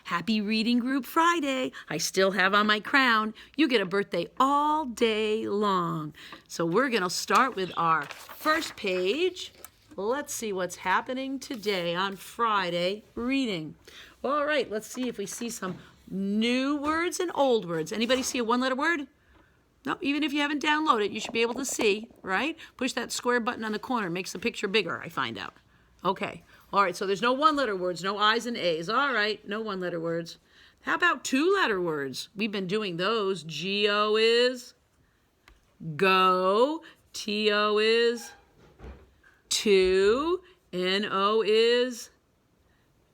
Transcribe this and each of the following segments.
Happy Reading Group Friday. I still have on my crown. You get a birthday all day long. So we're going to start with our first page. Let's see what's happening today on Friday reading. All right, let's see if we see some new words and old words. Anybody see a one-letter word? No, even if you haven't downloaded it, you should be able to see, right? Push that square button on the corner. Makes the picture bigger, I find out. Okay. All right, so there's no one-letter words, no I's and A's. All right, no one-letter words. How about two-letter words? We've been doing those. G-O is go. T-O is to. N-O is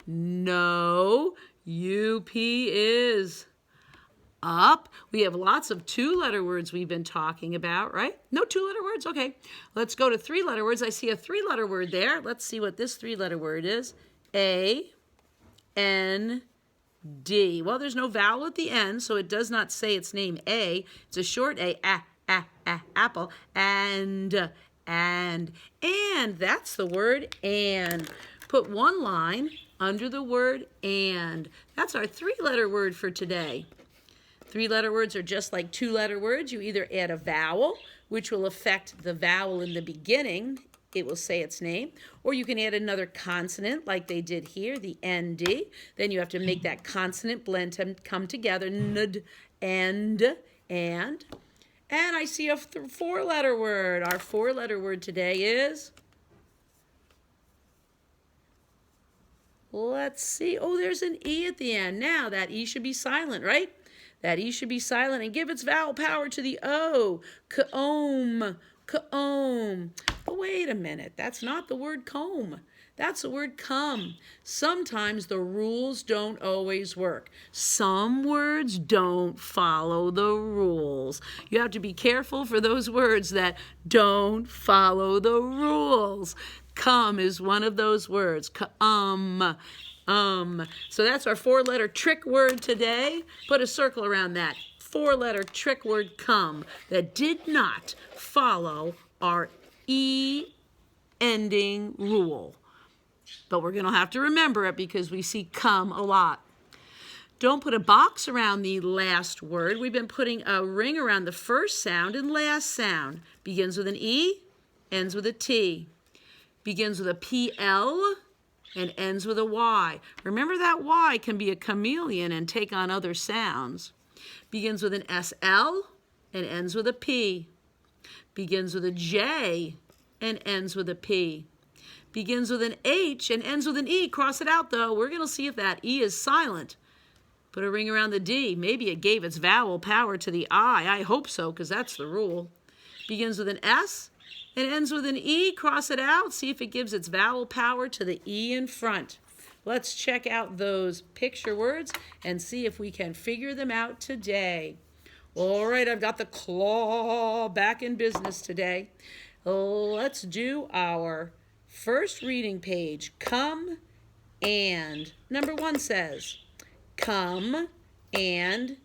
no. U-P is up. We have lots of two-letter words we've been talking about, right? No two-letter words? Okay. Let's go to three-letter words. I see a three-letter word there. Let's see what this three-letter word is. A, N, D. Well, there's no vowel at the end, so it does not say its name A. It's a short A, apple, and. That's the word and. Put one line under the word and. That's our three-letter word for today. Three-letter words are just like two-letter words. You either add a vowel, which will affect the vowel in the beginning. It will say its name. Or you can add another consonant like they did here, the ND. Then you have to make that consonant blend to come together. Nd, and. And I see a four-letter word. Our four-letter word today is... Let's see. Oh, there's an E at the end. Now, that E should be silent, right? That E should be silent and give its vowel power to the O. Comb, comb. Oh, wait a minute. That's not the word comb. That's the word come. Sometimes the rules don't always work. Some words don't follow the rules. You have to be careful for those words that don't follow the rules. Come is one of those words. So that's our four-letter trick word today. Put a circle around that. Four-letter trick word come that did not follow our E ending rule. But we're going to have to remember it because we see come a lot. Don't put a box around the last word. We've been putting a ring around the first sound and last sound. Begins with an E, ends with a T. Begins with a PL and ends with a Y. Remember that Y can be a chameleon and take on other sounds. Begins with an SL and ends with a P. Begins with a J and ends with a P. Begins with an H and ends with an E. Cross it out, though. We're going to see if that E is silent. Put a ring around the D. Maybe it gave its vowel power to the I. I hope so, because that's the rule. Begins with an S and ends with an E. Cross it out. See if it gives its vowel power to the E in front. Let's check out those picture words and see if we can figure them out today. All right, I've got the claw back in business today. Let's do our first reading page. Come and. Number 1 says, come and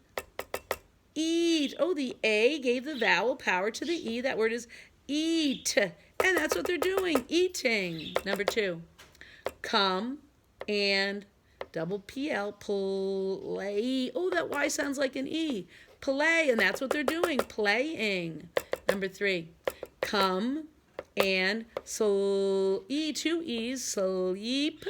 eat. Oh, the A gave the vowel power to the E. That word is eat. And that's what they're doing, eating. Number 2, come and double PL, play. Oh, that Y sounds like an E. Play, and that's what they're doing, playing. Number 3, come and two E's, sleep.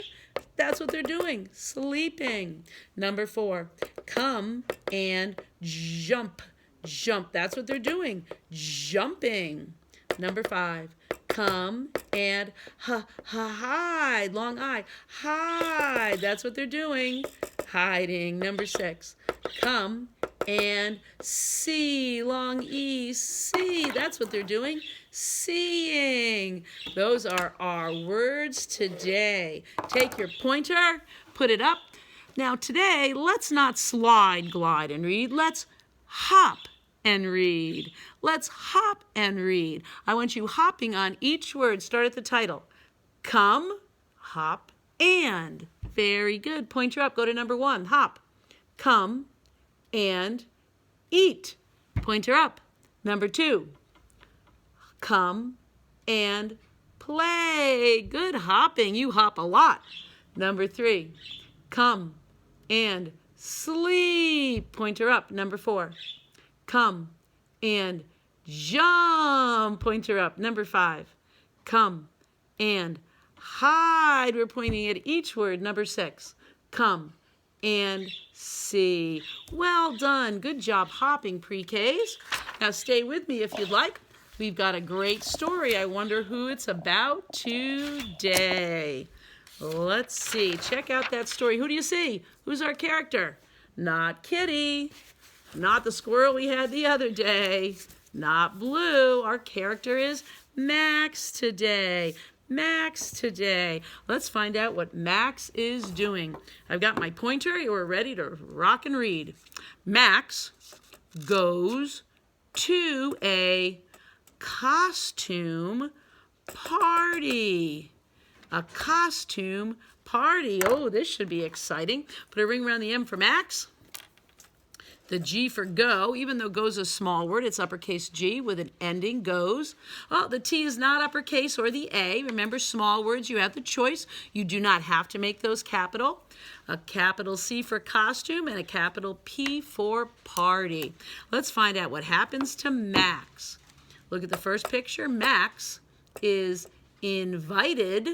That's what they're doing, sleeping. Number 4, come and jump. Jump, that's what they're doing, jumping. Number 5, come and hide, long I, hide. That's what they're doing, hiding. Number 6, come and see, long E, see. That's what they're doing, seeing. Those are our words today. Take your pointer, put it up. Now today, let's not slide, glide, and read. Let's hop and read. Let's hop and read. I want you hopping on each word. Start at the title. Come, hop, and. Very good. Pointer up. Go to number 1. Hop. Come and eat. Pointer up. Number 2. Come and play. Good hopping. You hop a lot. Number 3. Come and sleep. Pointer up. Number 4. Come and jump. Pointer up. Number 5. Come and hide. We're pointing at each word. Number 6. Come and see. Well done. Good job hopping, pre-Ks. Now stay with me if you'd like. We've got a great story. I wonder who it's about today. Let's see. Check out that story. Who do you see? Who's our character? Not Kitty. Not the squirrel we had the other day. Not Blue. Our character is Max today. Max today. Let's find out what Max is doing. I've got my pointer. We're ready to rock and read. Max goes to a costume party. A costume party. Oh, this should be exciting. Put a ring around the M for Max. The G for go. Even though go's a small word, it's uppercase G with an ending, goes. Oh, the T is not uppercase or the A. Remember, small words, you have the choice. You do not have to make those capital. A capital C for costume and a capital P for party. Let's find out what happens to Max. Look at the first picture. Max is invited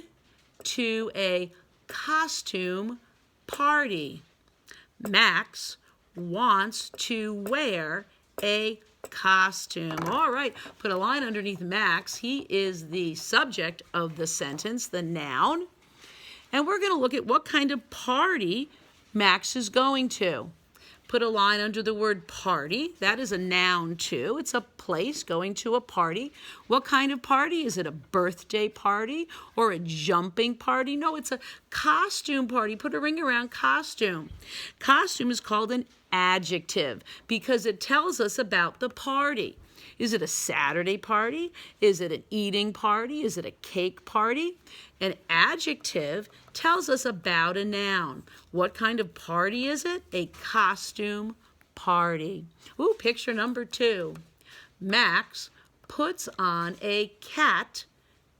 to a costume party. Max wants to wear a costume. All right, put a line underneath Max. He is the subject of the sentence, the noun. And we're going to look at what kind of party Max is going to. Put a line under the word party. That is a noun too. It's a place, going to a party. What kind of party? Is it a birthday party or a jumping party? No, it's a costume party. Put a ring around costume. Costume is called an adjective because it tells us about the party. Is it a Saturday party? Is it an eating party? Is it a cake party? An adjective tells us about a noun. What kind of party is it? A costume party. Ooh, picture number 2. Max puts on a cat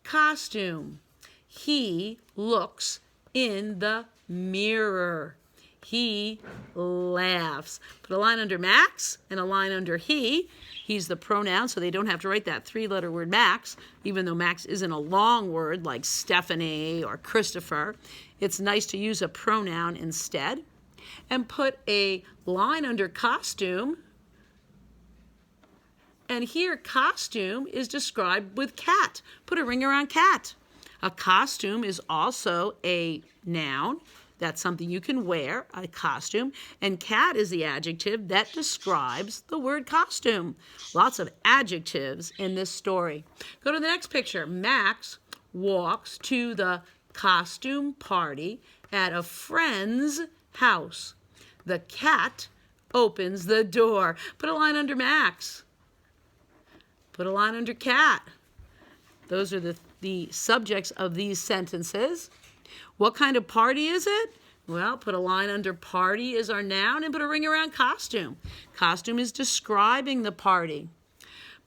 costume. He looks in the mirror. He laughs. Put a line under Max and a line under he. He's the pronoun, so they don't have to write that 3-letter word Max, even though Max isn't a long word like Stephanie or Christopher. It's nice to use a pronoun instead. And put a line under costume. And here, costume is described with cat. Put a ring around cat. A costume is also a noun. That's something you can wear, a costume. And cat is the adjective that describes the word costume. Lots of adjectives in this story. Go to the next picture. Max walks to the costume party at a friend's house. The cat opens the door. Put a line under Max. Put a line under cat. Those are the subjects of these sentences. What kind of party is it? Well, put a line under party is our noun and put a ring around costume. Costume is describing the party.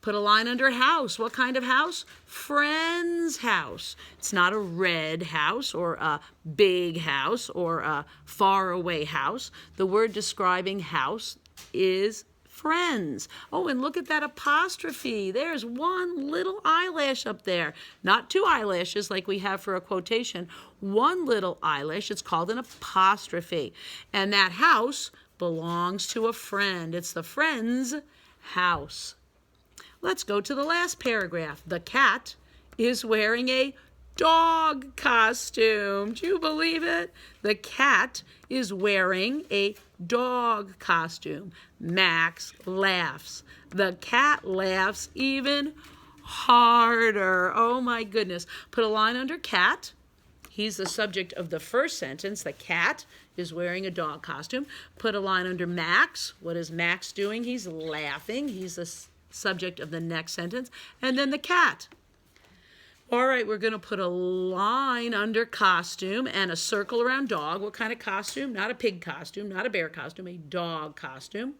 Put a line under house. What kind of house? Friend's house. It's not a red house or a big house or a far away house. The word describing house is friends. Oh, and look at that apostrophe. There's one little eyelash up there. Not 2 eyelashes like we have for a quotation. One little eyelash. It's called an apostrophe. And that house belongs to a friend. It's the friend's house. Let's go to the last paragraph. The cat is wearing a dog costume. Do you believe it? The cat is wearing a dog costume. Max laughs. The cat laughs even harder. Oh my goodness. Put a line under cat. He's the subject of the first sentence. The cat is wearing a dog costume. Put a line under Max. What is Max doing? He's laughing. He's the subject of the next sentence. And then the cat. All right, we're going to put a line under costume and a circle around dog. What kind of costume? Not a pig costume, not a bear costume, a dog costume.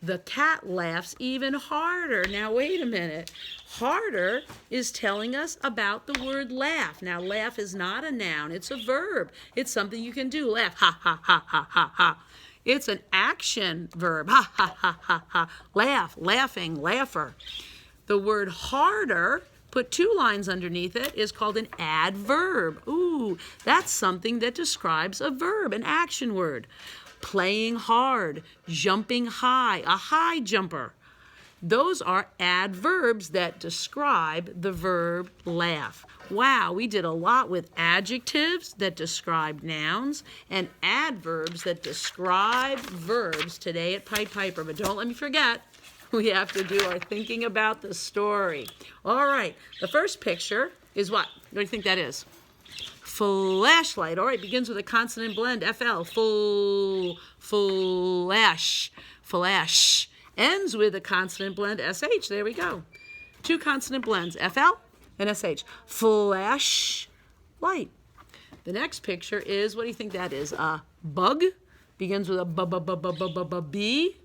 The cat laughs even harder. Now, wait a minute. Harder is telling us about the word laugh. Now, laugh is not a noun. It's a verb. It's something you can do. Laugh. Ha, ha, ha, ha, ha, ha. It's an action verb. Ha, ha, ha, ha, ha. Laugh, laughing, laugher. The word harder, put 2 lines underneath it, is called an adverb. Ooh, that's something that describes a verb, an action word. Playing hard, jumping high, a high jumper. Those are adverbs that describe the verb laugh. Wow, we did a lot with adjectives that describe nouns and adverbs that describe verbs today at Pied Piper. But don't let me forget, we have to do our thinking about the story. All right, the first picture is what? What do you think that is? Flashlight. All right, begins with a consonant blend. FL. Flash. Flash. Ends with a consonant blend. SH. There we go. 2 consonant blends. FL and SH. Flash. Light. The next picture is, what do you think that is? A bug. Begins with a B.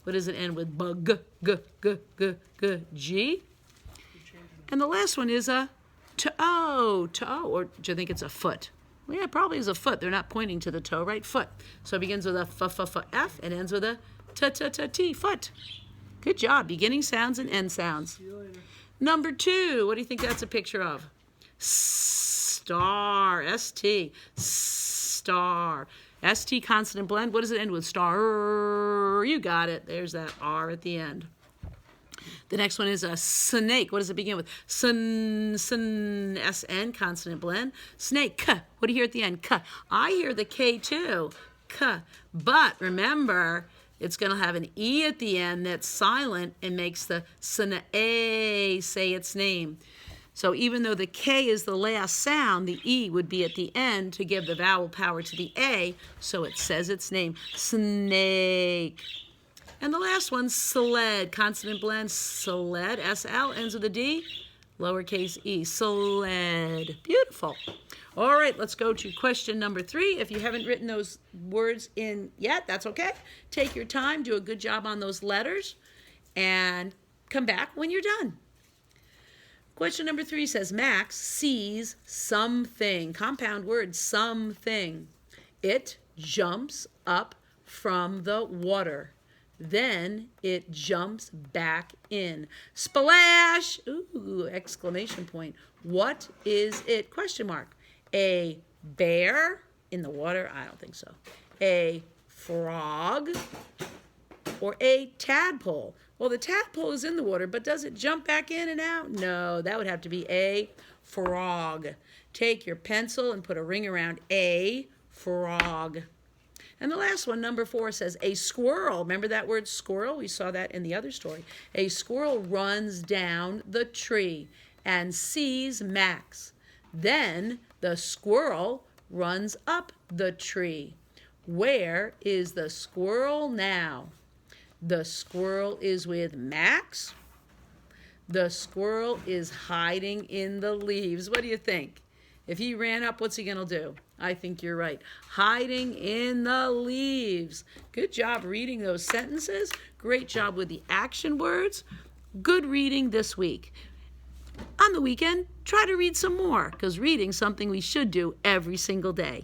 What does it end with? Bug. G. And the last one is a toe, or do you think it's a foot? Well, yeah, it probably is a foot. They're not pointing to the toe, right? Foot. So it begins with a F and ends with a T, foot. Good job. Beginning sounds and end sounds. See you later. Number 2, what do you think that's a picture of? Star, ST, star. ST consonant blend. What does it end with? Star. You got it. There's that R at the end. The next one is a snake. What does it begin with? SN, consonant blend. Snake, K. What do you hear at the end? K. I hear the K too. K. But remember, it's going to have an E at the end that's silent and makes the SNA say its name. So even though the K is the last sound, the E would be at the end to give the vowel power to the A, so it says its name. Snake. And the last one, sled, consonant blend, sled, SL, ends with a D, lowercase e, sled. Beautiful. All right, let's go to question number 3. If you haven't written those words in yet, that's okay. Take your time, do a good job on those letters, and come back when you're done. Question number 3 says, Max sees something, compound word, something. It jumps up from the water. Then it jumps back in. Splash! Ooh, exclamation point. What is it? Question mark. A bear in the water? I don't think so. A frog or a tadpole? Well, the tadpole is in the water, but does it jump back in and out? No, that would have to be a frog. Take your pencil and put a ring around a frog. And the last one, number 4, says a squirrel. Remember that word squirrel? We saw that in the other story. A squirrel runs down the tree and sees Max. Then the squirrel runs up the tree. Where is the squirrel now? The squirrel is with Max. The squirrel is hiding in the leaves. What do you think? If he ran up, what's he going to do? I think you're right. Hiding in the leaves. Good job reading those sentences. Great job with the action words. Good reading this week. On the weekend, try to read some more, because reading's something we should do every single day.